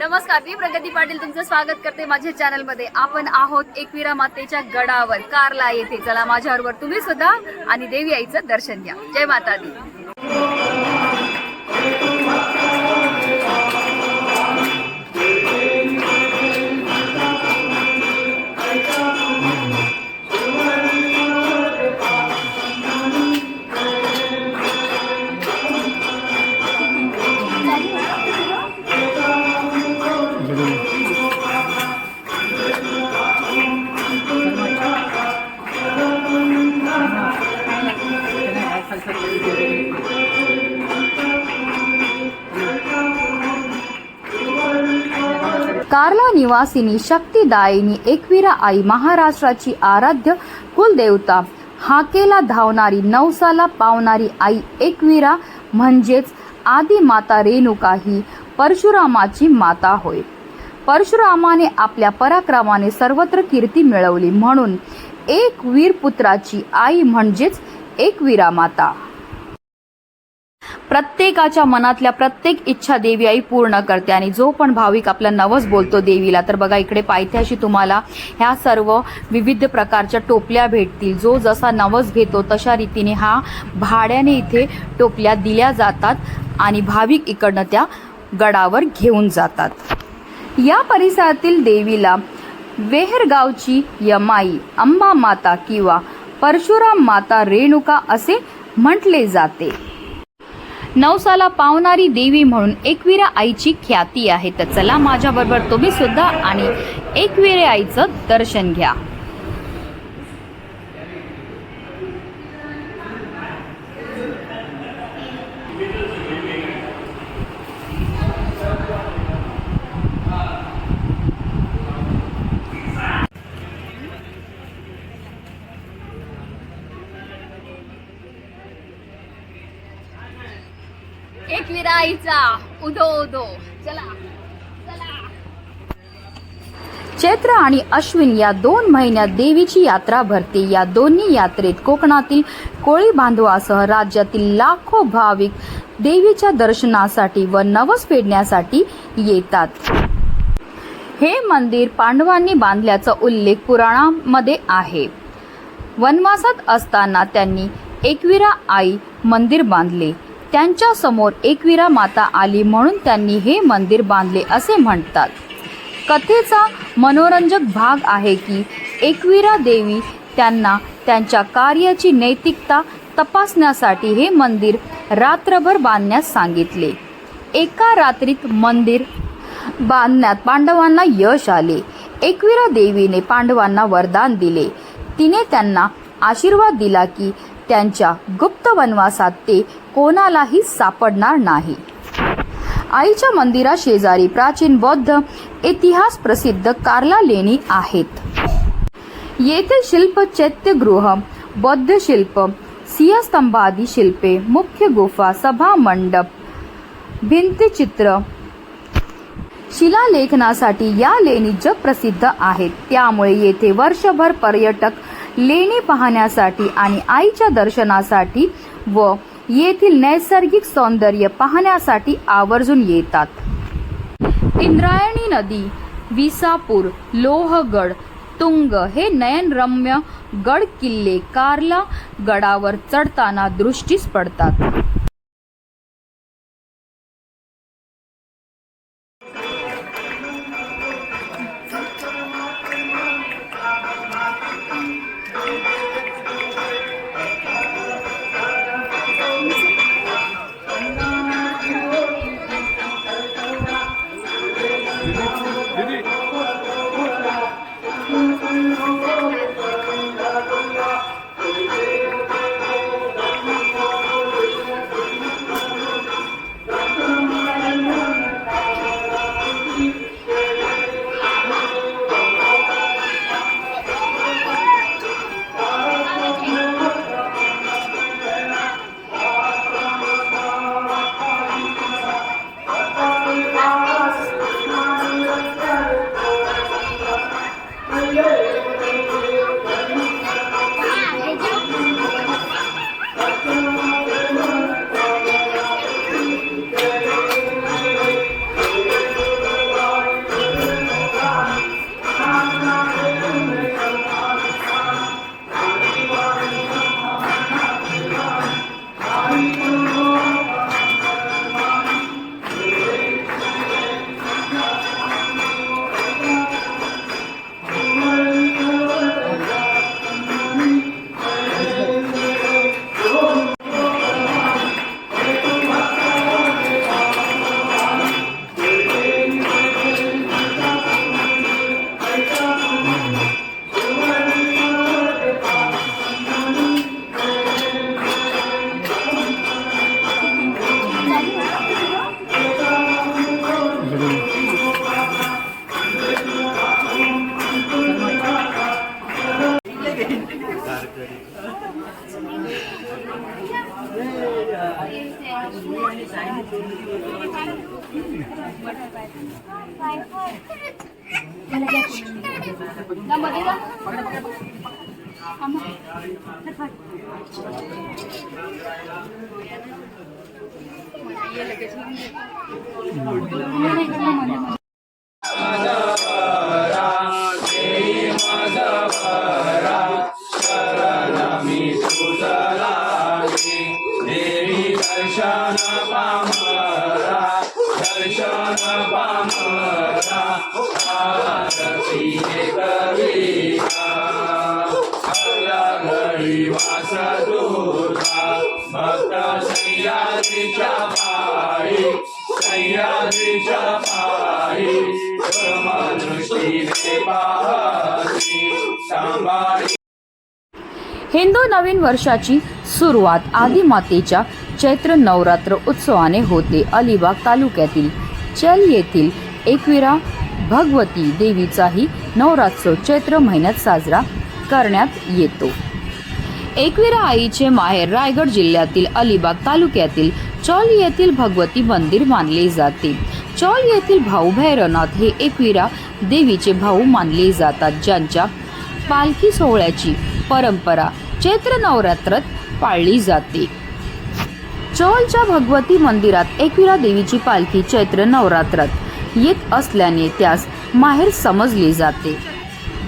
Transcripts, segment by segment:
नमस्कार, मी प्रगती पाटील तुमचं स्वागत करते माझ्या चॅनल मध्ये। आपण आहोत एकविरा मातेच्या गडावर कारला येथे। चला माझ्याबरोबर तुम्ही सुद्धा आणि देवी आईचं दर्शन घ्या। जय माता दी। कारला निवासिनी शक्तिदायिनी एकविरा आई महाराष्ट्राची आराध्य कुलदेवता, हाकेला धावणारी नवसाला पावणारी आई एकविरा म्हणजेच आदी माता रेणुका ही परशुरामाची माता होय। परशुरामाने आपल्या पराक्रमाने सर्वत्र कीर्ती मिळवली, म्हणून एक वीरपुत्राची आई म्हणजेच एकविरा माता। प्रत्येकाच्या मनातल्या प्रत्येक इच्छा देवी आई पूर्ण करते आणि जो पण भाविक आपला नवस बोलतो देवीला, तर बघा इकडे पायथ्याशी तुम्हाला ह्या सर्व विविध प्रकारच्या टोपल्या भेटतील। जो जसा नवस घेतो तशा रीतीने हा भाड्याने इथे टोपल्या दिल्या जातात आणि भाविक इकडनं त्या गडावर घेऊन जातात। या परिसरातील देवीला वेहरगावची यमाई, अंबा माता किंवा परशुराम माता रेणुका असे म्हटले जाते। नवसाला पावणारी देवी म्हणून एकविरा आईची ख्याती आहे। तर चला माझ्याबरोबर तुम्ही सुद्धा आणि एकविरा आईचं दर्शन घ्या। एकविरा आईचा उदो उदो। चला चला। चैत्र आणि अश्विन या 2 महिन्यात देवीची यात्रा भरते। या दोन्ही यात्रेत कोकणातील कोळी बांधवासह राज्यातील लाखो भाविक देवीच्या दर्शनासाठी व नवस फेडण्यासाठी येतात। हे मंदिर पांडवांनी बांधल्याचा उल्लेख पुराणामध्ये आहे। वनवासात असताना त्यांनी एकविरा आई मंदिर बांधले। त्यांच्या समोर एकविरा माता आली म्हणून त्यांनी हे मंदिर बांधले असे म्हणतात। कथेचा मनोरंजक भाग आहे की एकविरा देवी त्यांना त्यांच्या कार्याची नैतिकता तपासण्यासाठी हे मंदिर रात्रभर बांधण्यास सांगितले। एका रात्रीत मंदिर बांधण्यात पांडवांना यश आले। एकविरा देवीने पांडवांना वरदान दिले। तिने त्यांना आशीर्वाद दिला की त्यांच्या गुप्त वनवासात ते कोणालाही सापडणार नाही। आईच्या मंदिरा शेजारी प्राचीन बौद्ध इतिहास प्रसिद्ध कारला लेणी आहेत। येथील शिल्प चैत्यगृह, बौद्ध शिल्प, सिंहस्तंभादी शिल्पे, मुख्य गुफा, सभा मंडप, भिंतचित्र, शिलालेखनासाठी या लेणी जगप्रसिद्ध आहेत। त्यामुळे येथे वर्षभर पर्यटक लेणी पाहण्यासाठी आणि आईच्या दर्शनासाठी व येथील नैसर्गिक सौंदर्य पाहण्यासाठी आवर्जून येतात। इंद्रायणी नदी, विसापूर, लोहगड, तुंग हे नयनरम्य गड किल्ले कारला गडावर चढताना दृष्टीस पडतात। हिंदू नवीन वर्षाची सुरुवात आदिमातेच्या चैत्र नवरात्र उत्सवाने होते. अलिबाग तालुक्यातील चेल येथील एकविरा भगवती देवीचाही नवरात्रोत्सव चैत्र महिन्यात साजरा करण्यात येतो. एकविरा आईचे माहेर रायगड जिल्ह्यातील अलिबाग तालुक्यातील चौल येथील भगवती मंदिर मानले जाते. चौल येथील भाऊ भैरवनाथ हे एकविरा देवीचे भाऊ मानले जातात, ज्यांच्या पालखी सोहळ्याची परंपरा चैत्र नवरात्रात पाळली जाते. चौलच्या भगवती मंदिरात एकविरा देवीची पालखी चैत्र नवरात्रात येत असल्याने त्यास माहेर समजले जाते.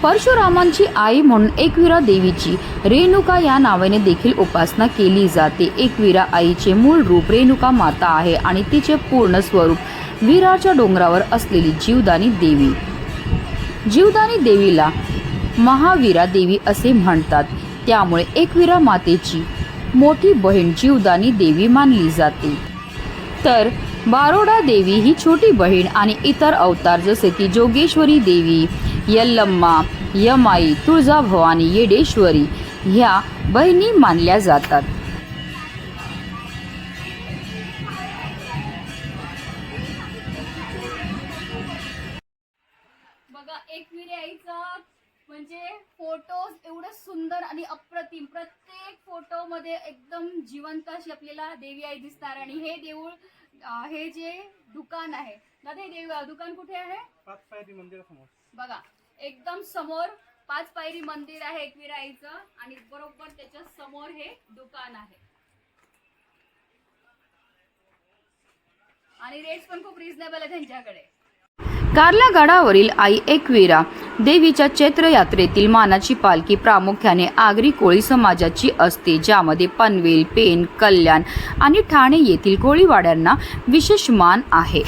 परशुरामांची आई म्हणून एकविरा देवीची रेणुका या नावाने देखील उपासना केली जाते. एकविरा आईचे मूळ रूप रेणुका माता आहे आणि तिचे पूर्ण स्वरूप विरारच्या डोंगरावर असलेली जीवदानी देवी. जीवदानी देवीला महावीरा देवी असे म्हणतात, त्यामुळे एकविरा मातेची मोठी बहीण जीवदानी देवी मानली जाते. तर बारोडा देवी ही छोटी बहीण आणि इतर अवतार जसे की जोगेश्वरी देवी, यल्लम्मा, यमाई, तुळजाभवानी, येडेश्वरी ह्या बहिणी मानल्या जातात. बघा एकविरा आईचा म्हणजे फोटोज एवढं सुंदर आणि अप्रतिम, प्रत्येक फोटो मध्ये एकदम जिवंत अशी आपल्याला देवी आई दिसणार. आणि हे देऊळ, हे जे दुकान आहे दादा, हे दुकान कुठे आहे? 5 पायरी मंदिरासमोर. बघा एकदम समोर 5 पायरी मंदिर आहे एकविरा आईचं आणि बरोबर त्याच्या समोर हे दुकान आहे. आणि रेट्स पण खूप रिझनेबल आहे त्यांच्याकडे. कारल्या गडावरील आई एकविरा देवीच्या चैत्र यात्रेतील मानाची पालखी प्रामुख्याने आगरी कोळी समाजाची असते, ज्यामध्ये पनवेल, पेण, कल्याण आणि ठाणे येथील कोळीवाड्यांना विशेष मान आहे.